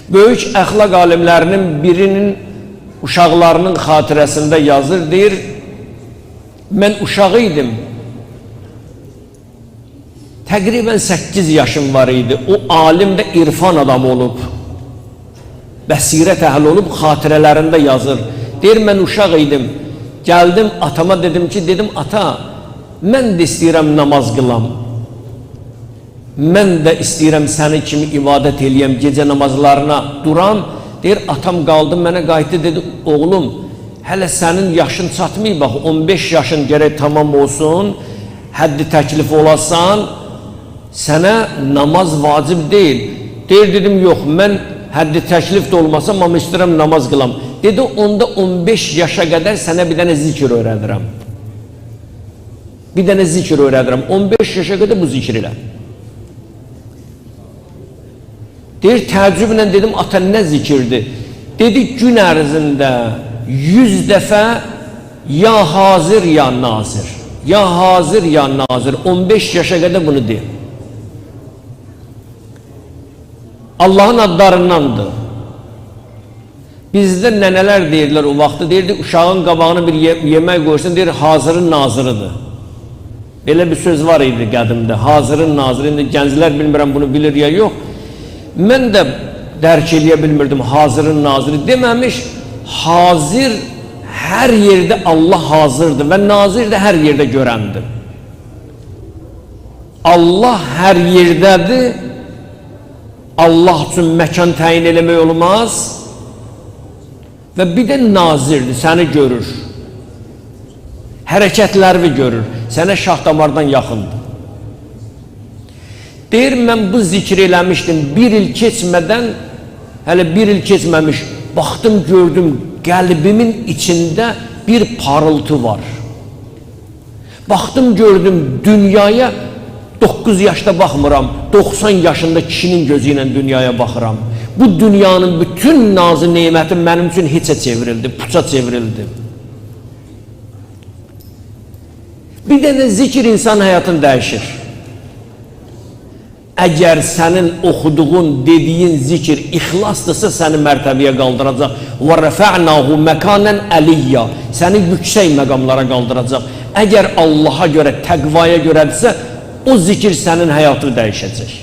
Böyük əxlaq alimlərinin birinin uşaqlarının xatirəsində yazır, deyir, mən uşaq idim, təqribən 8 yaşım var idi, o alim də irfan adamı olub, bəsirət əhli olub, xatirələrində yazır, deyir, mən uşaq idim, gəldim atama dedim ki, ata, mən də istəyirəm namaz qılam, mən də istəyirəm səni kimi ibadət eləyəm, gecə namazlarına duram, deyir, atam qaldı, mənə qayıtdı, dedi, oğlum, hələ sənin yaşın çatmayıb, bax, 15 yaşın gərək tamam olsun, həddi təklif olasan, sənə namaz vacib deyil. Deyir, dedim, yox, mən həddi təklif də olmasam, amma istəyirəm namaz qılam. Dedi, onda 15 yaşa qədər sənə bir dənə zikr öyrədirəm. Bir dənə zikr öyrədirəm. 15 yaşa qədər bu zikr ilə. Deyir, təəccüblə dedim, ata nə zikirdir? Dedi, gün ərzində 100 dəfə ya hazır, ya nazir. Ya hazır, ya nazir. 15 yaşa qədər bunu deyir. Allahın adlarındandır. Bizdə nənələr deyirlər o vaxtı, deyirdi, uşağın qabağına bir yemək qoyursun, deyir, hazırın nazırıdır. Belə bir söz var idi qədimdə, hazırın nazırı. İndi gənclər bilmirəm bunu bilir ya yox. Mən də dərk eləyə bilmirdim hazırın naziri. Deməmiş, hazır hər yerdə Allah hazırdır və nazir də hər yerdə görəndir. Allah hər yerdədir. Allah üçün məkan təyin eləmək olmaz. Və bir də nazirdir, səni görür. Hərəkətlərini görür. Sənə şah damardan yaxındır. Deyir, mən bu zikr eləmişdim, bir il keçmədən, hələ bir il keçməmiş, baxdım, gördüm, qəlbimin içində bir parıltı var. Baxdım, gördüm, dünyaya 9 yaşda baxmıram, 90 yaşında kişinin gözü ilə dünyaya baxıram. Bu dünyanın bütün nazı neyməti mənim üçün heçə çevrildi, puça çevrildi. Bir dənə zikr insan həyatını dəyişir. Əgər sənin oxuduğun, dediyin zikir ixlasdırsa səni mərtəbəyə qaldıracaq. وَرَفَعْنَاهُ مَكَانًا عَلِيًّا Səni yüksək məqamlara qaldıracaq. Əgər Allaha görə, təqvaya görədirsə, o zikir sənin həyatını dəyişəcək.